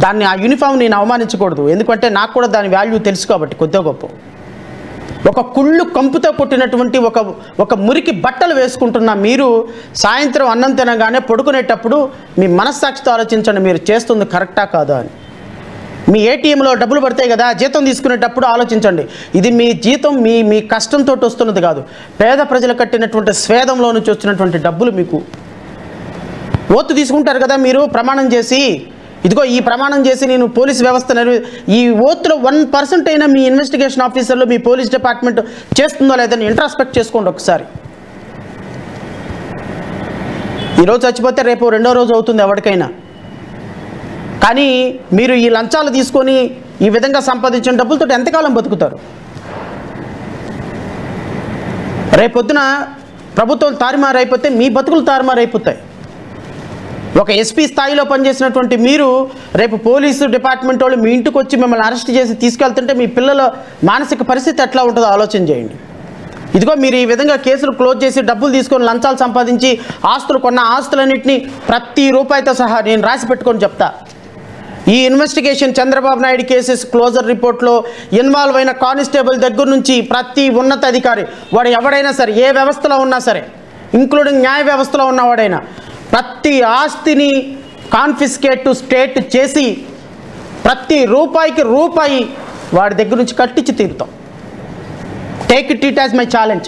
దాన్ని ఆ యూనిఫామ్ నేను అవమానించకూడదు, ఎందుకంటే నాకు కూడా దాని వాల్యూ తెలుసు కాబట్టి కొద్దిగా గొప్ప. ఒక కుళ్ళు కంపుతో కొట్టినటువంటి ఒక మురికి బట్టలు వేసుకుంటున్న మీరు సాయంత్రం అన్నం తినగానే పడుకునేటప్పుడు మీ మనస్సాక్షితో ఆలోచించండి, మీరు చేస్తుంది కరెక్టా కాదా అని. మీ ఏటీఎంలో డబ్బులు పడతాయి కదా, జీతం తీసుకునేటప్పుడు ఆలోచించండి, ఇది మీ జీతం మీ కష్టంతో వస్తున్నది కాదు, పేద ప్రజలు కట్టినటువంటి స్వేదంలో నుంచి వచ్చినటువంటి డబ్బులు. మీకు ఓతు తీసుకుంటారు కదా మీరు ప్రమాణం చేసి, ఇదిగో ఈ ప్రమాణం చేసి నేను పోలీస్ వ్యవస్థ ఈ ఓతులో 1% అయినా మీ ఇన్వెస్టిగేషన్ ఆఫీసర్లు మీ పోలీస్ డిపార్ట్మెంట్ చేస్తుందో లేదని ఇంట్రాస్పెక్ట్ చేసుకోండి ఒకసారి. ఈరోజు చచ్చిపోతే రేపు రెండో రోజు అవుతుంది ఎవరికైనా. కానీ మీరు ఈ లంచాలు తీసుకొని ఈ విధంగా సంపాదించిన డబ్బులతో ఎంతకాలం బతుకుతారు? రేపొద్దున ప్రభుత్వం తారుమారు అయిపోతే మీ బతుకులు తారుమారు అయిపోతాయి. ఒక ఎస్పీ స్థాయిలో పనిచేసినటువంటి మీరు రేపు పోలీసు డిపార్ట్మెంట్ వాళ్ళు మీ ఇంటికి వచ్చి మిమ్మల్ని అరెస్ట్ చేసి తీసుకెళ్తుంటే మీ పిల్లల మానసిక పరిస్థితి ఎట్లా ఉంటుందో ఆలోచన చేయండి. ఇదిగో మీరు ఈ విధంగా కేసులు క్లోజ్ చేసి డబ్బులు తీసుకొని లంచాలు సంపాదించి ఆస్తులు కొన్న ఆస్తులన్నింటినీ ప్రతి రూపాయితో సహా నేను రాసి పెట్టుకొని చెప్తా. ఈ investigation Chandrababu Naidu cases closure రిపోర్ట్లో ఇన్వాల్వ్ అయిన కానిస్టేబుల్ దగ్గర నుంచి ప్రతి ఉన్నత అధికారి, వాడు ఎవడైనా సరే, ఏ వ్యవస్థలో ఉన్నా సరే, ఇంక్లూడింగ్ న్యాయ వ్యవస్థలో ఉన్నవాడైనా, ప్రతి ఆస్తిని కాన్ఫిస్కేట్ టు స్టేట్ చేసి ప్రతి రూపాయికి రూపాయి వాడి దగ్గర నుంచి కట్టించి తీరుతాం. Take it as my challenge.